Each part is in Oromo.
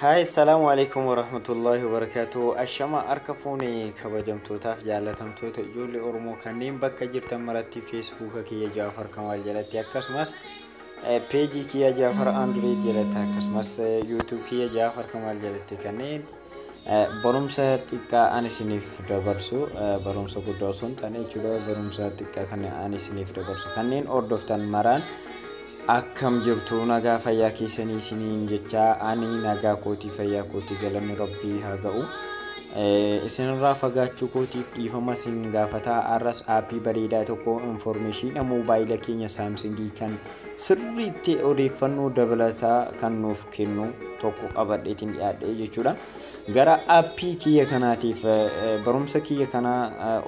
هاي السلام عليكم ورحمة الله وبركاته أشما أركفوني كبجمتوتاف جالتمتوت جولي أرمو كنين بكا جرتم مرتي فيسبوك كي جعفر كمال جلتي أكسمس بيجي كي جعفر أندرويد جلتي أكسمس يوتيوب كي جعفر كمال جلتي كنين برمسا تيكا أني سنيف دبرسو برمسا قدوسون تاني جدا برمسا تيكا كنين أني سنيف دبرسو كنين أردفتان مران akkam jirtu nagaa fayyaa keessanii isiniin jecha ani nagaa kootii fayyaa kootii galanni rabbii haa ga'u isinirraa fagaachuu kootiif dhiifama isin gaafataa arras aappii bareedaa tokko information mobaayila keenya saamsingii kan sirriitti odeeffannoo dabalataa kan nuuf kennu tokko qabadheetiin dhiyaadhe jechuudha gara aappii kiyya kanaatiif barumsa kiyya kana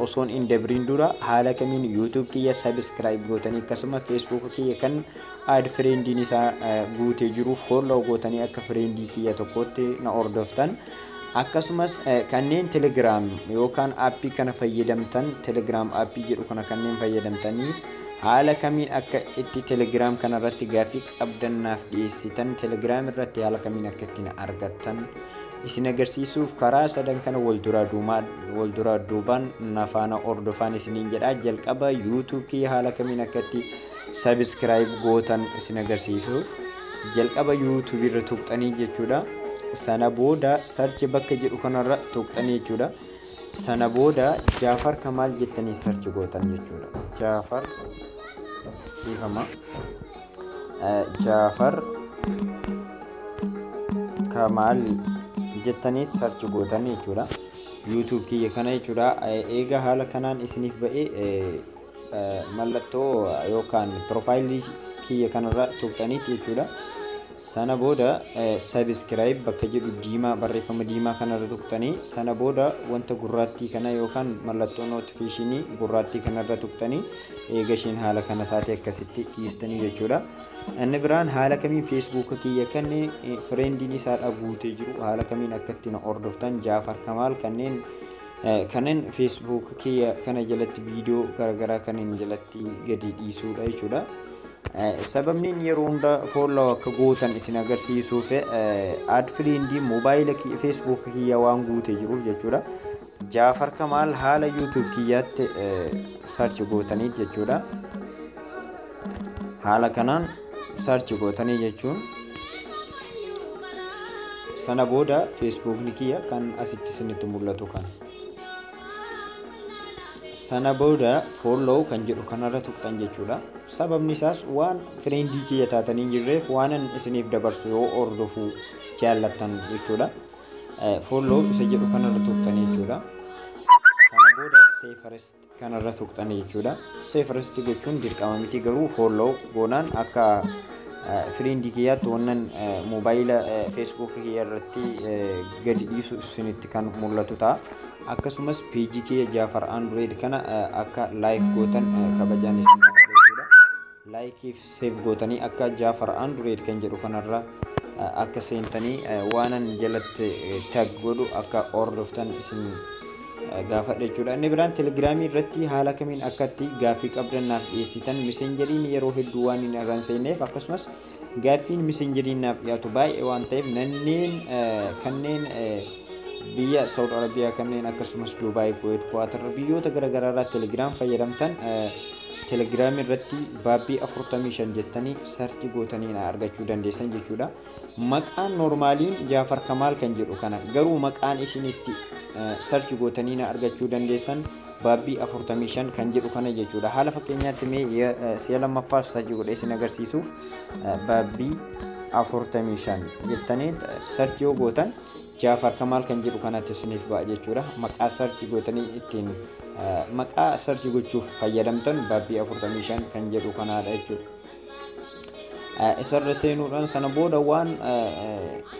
osoon in dabriin dura haala kamiin youtube kiyya subscribe gootanii akkasuma facebook kiyya kan ad friendin isaa guutee jiru follow gootanii akka friendii kiyya tokkotti na ordoftan akkasumas kanneen telegram yookaan aappii kana fayyadamtan telegram aappii jedhu kana kanneen fayyadamtanii haala kamiin akka itti telegram kana irratti gaafii qabdannaaf dhiyeessitan telegram irratti haala kamiin akka itti argattan isin agarsiisuuf karaa sadan kana wal dura duubaan nafaana ordofaan isiniin jedha jalqaba youtube kiyya haala kamiin akka itti subscribe gootan isin agarsiisuuf jalqaba youtube irra tuqxanii jechuudha sana booda search bakka jedhu kanarra tuqxanii jechuudha sana booda Jaafar Kamaal jettanii search gootan jechuudha Jaafar ifama Jaafar Kamaal jettanii search gootan jechuudha youtube kiyya kana jechuudha eega haala kanaan isiniif ba'ee mallattoo yookaan profaayilii kiyya kanarra tuqxaniitti jechuudha sana booda subscribe bakka jedhu diimaa barreeffama diimaa kanarra tuqxanii sana booda wanta gurraattii kana yookaan mallattoo notificationii gurraattii kanarra tuqxanii eega ishiin haala kana taate akkasitti dhiistanii jechuudha inni biraan haala kamiin facebook kiyya kanneen friendiin isaa guutee jiru haala kamiin akkatti na ordoftan Jaafar Kamaal kanneen facebook kiyya kana jalatti viidiyoo garagaraa kanneen jalatti gadi dhiisuudha jechuudha sababni yeroo hunda follow akka gootan isin agarsiisuuf ad friendii mobaayila facebook kiyya waan guutee jiru jechuudha Jaafar Kamaal haala youtube kiyyaatti search gootanii jechuudha haala kanaan search gootanii jechuun sana booda facebook kiyya kan asitti isinitti mul'atu kan sana booda follow kan jedhu kanarra tuqxan jechuudha sababni isaas waan friendii kiyya taatanii jirreef waanan isiniif dabarsu yoo ordofuu jaallattan jechuudha follow isa jedhu kanarra tuqxan jechuudha sana booda saferest kanarra tuqxan jechuudha saferest gochuun dirqama miti garuu follow goonaan akka friendii kiyyaatti wannan mobaayila facebook kiyya irratti gadi dhiisu isinitti kan mul'atu ta'a akkasumas page kiyya Jaafar Android kana akka like gootan kabajaan isin jechuudha like if save gootanii akka Jaafar Android kan jedhu kanarra akka seentanii waanan jalatti tag godhu akka ordoftan isin gaafadha jechuudha inni biraan telegramii irratti haala kamiin akkatti gaafii qabdannaaf dhiyeessitan messenjeriin yeroo hedduu waan hin irraan seenneef akkasumas gaafiin messenjeriin naaf dhiyaatu baay'ee waan ta'eef kanneen biyya Saudi Arabia kanneen akkasumas Dubai Kuwait Qatar biyyoota garaagaraa irraa telegram fayyadamtan telegram irratti baabbii 45 jettanii search gootanii argachuu dandeessan jechuudha maqaan normaaliin Jaafar Kamaal kan jedhu kana garuu maqaan isinitti search gootanii argachuu dandeessan baabbii 45 kan jedhu kana jechuudha haala fakkeenyaatti mee si'a lammaffaa search godhee isin agarsiisuuf baabbii 45 jettanii search yoo gootan Jaafar Kamaal kan jedhu kanatti isiniif ba'a jechuudha maqaa search gootanii ittiin maqaa search gochuuf fayyadamtan baabbii 45 kan jedhu kanaadha jechuudha isarra seenuudhaan sana booda waan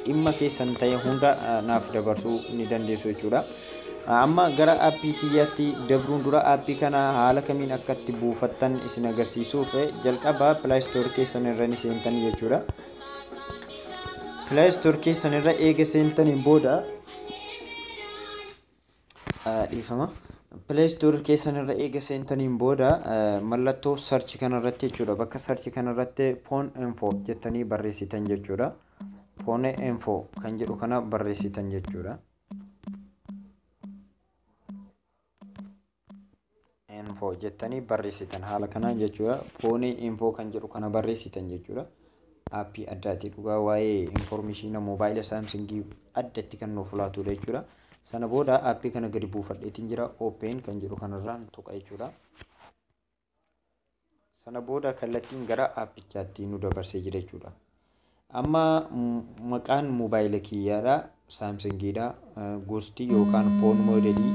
dhimma keessan ta'e hunda naaf dabarsuu ni dandeessu jechuudha amma gara aappii kiyyaatti dabruun dura aappii kana haala kamiin akkatti buufattan isin agarsiisuuf jalqaba play store keessan irra ni seentan jechuudha Play Store keessan irra eega seentaniin booda dhiifama Play Store keessan irra eega seentaniin booda mallattoo search kanarratti jechuudha bakka search kanarratti phone info jettanii barreessitan jechuudha phone info kan jedhu kana barreessitan jechuudha. Info jettanii barreessitan haala kanaan jechuudha. Phone info kan jedhu kana barreessitan jechuudha. Aappii addaati dhugaa waa'ee information mobile Samsung addatti kan nuuf laatudha jechuudha. Sana booda aappii kana gadi buufadheetiin jira. Open kan jedhu kanarraan tuqa jechuudha. Sana booda kallattiin gara aappichaatti nu dabarsee jira jechuudha. Amma maqaan mobile kiyyaadha Samsungidha. Gosti yookaan phone modelii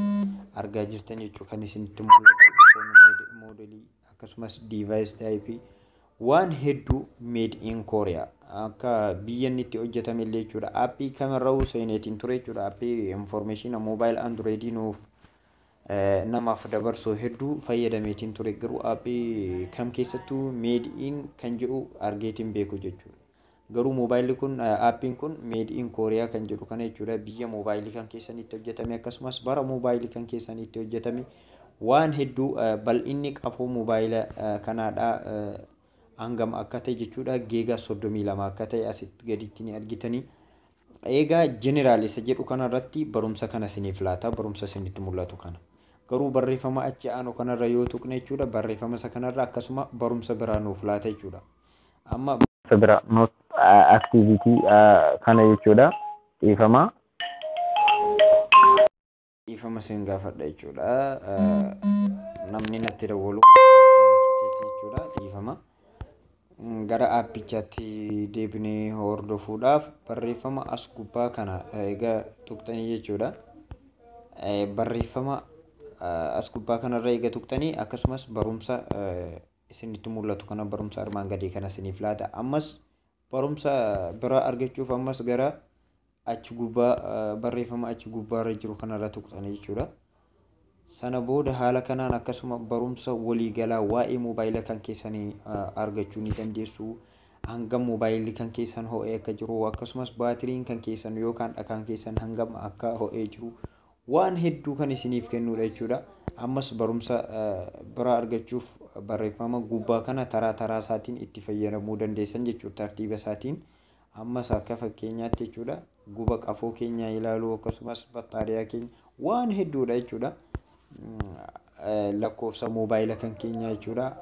argaa jirtan jechuudha. Kan isinitti mul'atu phone modelii akkasumas device type waan hedduu made in Korea akka biyya inni itti hojjetame illee jechuudha. Aappii kamirraa seeneetiin ture jechuudha. Aappii information mobile android nuuf namaaf dabarsuu hedduu fayyadameetiin ture. Garuu aappii kam keessattuu made in kan jedhu argeetiin beeku jechuudha. Garuu mobile kun aappiin kun made in Korea kan jedhu kana jechuudha. Biyya mobile kan keessanitti hojjetame akkasumas bara mobile kan keessanitti hojjetame waan hedduu bal'inni qafoo mobile kanaadha. Hangam akka ta'e jechuudha. Giga 32 akka ta'e asitti gaditti ni argitanii. Egaa general isa jedhu kanarratti barumsa kana isiniif laata. Barumsa isinitti mul'atu kana. Garuu barreeffama achi aanu kanarra yoo tuqne jechuudha. Barreeffama isa kanarra akkasuma barumsa biraa nuuf laata jechuudha. Amma barumsa biraa not activity kana jechuudha. Dhiifama isin gaafadha jechuudha. Namni natti dawwalu jechuudha. Dhiifama. Gara aappichaatti deebinee hordofuudhaaf barreeffama as gubbaa kana egaa tuqxanii jechuudha. Barreeffama as gubbaa kanarra egaa tuqxanii akkasumas barumsa isinitti mul'atu kana barumsa armaan gadii kana isiniif laata. Ammas barumsa bira argachuuf ammas gara achi gubbaa barreeffama achi gubbaarra jiru kanarra tuqxanii jechuudha. Sana booda haala kanaan akkasuma barumsa waliigalaa waa'ee mobile kan keessanii argachuu ni dandeessu. Hangam mobile kan keessan ho'ee akka jiru akkasumas baatiriin kan keessan yookaan dhakaan keessan hangam akka ho'ee jiru waan hedduu kan isiniif kennudha jechuudha. Ammas barumsa bira argachuuf barreeffama gubbaa kana taraa taraa isaatiin itti fayyadamuu dandeessan jechuudha. Tartiiba isaatiin ammas akka fakkeenyaatti jechuudha. Guba qafoo keenya ilaaluu akkasumas battaariyaa keenya waan hedduudha jechuudha. Lakkoofsa mobile kan keenya jechuudha.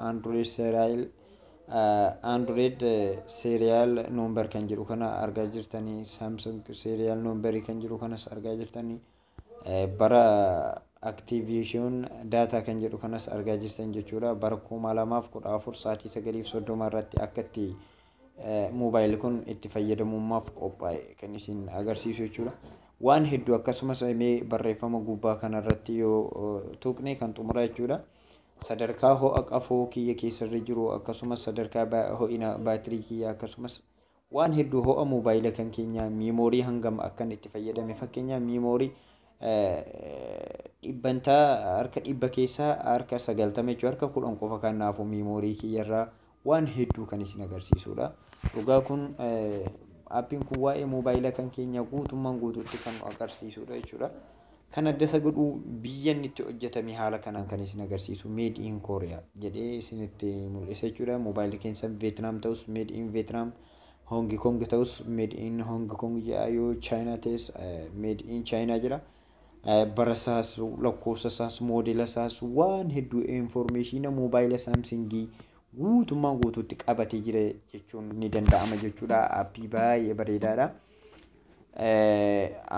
Android serial number kan jedhu kana argaa jirtanii. Samsung serial number kan jedhu kanas argaa jirtanii. Bara activation data kan jedhu kanas argaa jirtan jechuudha. Bara 2014 sa'aatii 9:30 irratti akka itti mobile kun itti fayyadamummaaf qophaa'e kan isin agarsiisu jechuudha. Waan hedduu akkasumas barreeffama gubbaa kanarratti yoo tuqne kan xumura jechuudha. Sadarkaa ho'a qafoo kiyya keessarra jiru akkasumas sadarkaa ho'ina baatirii kiyya akkasumas waan hedduu ho'a mobile kan keenya memorii hangam akkan itti fayyadame fakkeenya memorii dhibbantaa harka dhibba keessaa harka 90 jechuudha. Harka 10 qofa kanaafuu memorii kiyyarraa waan hedduu kan isin agarsiisudha. Dhugaa kun aappiin kun waa'ee mobile kan keenya guutummaan guutuutti kan agarsiisudha jechuudha. Kan adda isa godhu biyya inni itti hojjetame haala kanaan kan isin agarsiisu made in Korea jedhee isinitti mul'isa jechuudha. Mobile keessan Vietnam ta'us made in Vietnam, Hong Kong ta'us made in Hong Kong jedha, yoo China ta'es made in China jedha. Bara isaas lakkoofsa isaas moodela isaas waan hedduu information mobile Samsung guutummaan guutuutti qabatee jira jechuun ni danda'ama jechuudha. Aappii baay'ee bareedaadha.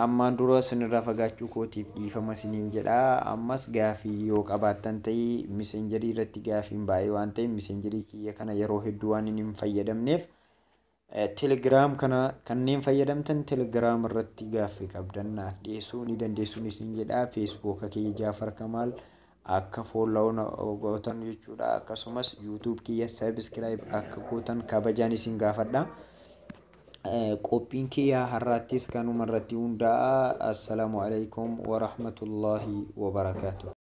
Ammaan dura isinirraa fagaachuu kootiif dhiifama isiniin jedha. Ammas gaafii yoo qabaattan ta'e messengerii irratti gaafiin baay'ee waan ta'eef messengerii kiyya kana yeroo hedduu waan hin fayyadamneef telegram kana kanneen fayyadamtan telegram irratti gaafii qabdan naaf dhiyeessuu ni dandeessuun isin jedha. Facebook kiyya Jaafar Kamaal akka follow gootan jechuudha. Akkasumas YouTube kiyya subscribe akka gootan kabajaan isin gaafadha. Qophiin kiyya har'aattis kanuma irratti hundaa'a. Assalaamu alaykum wa rahmatullahi wa barakaatuh.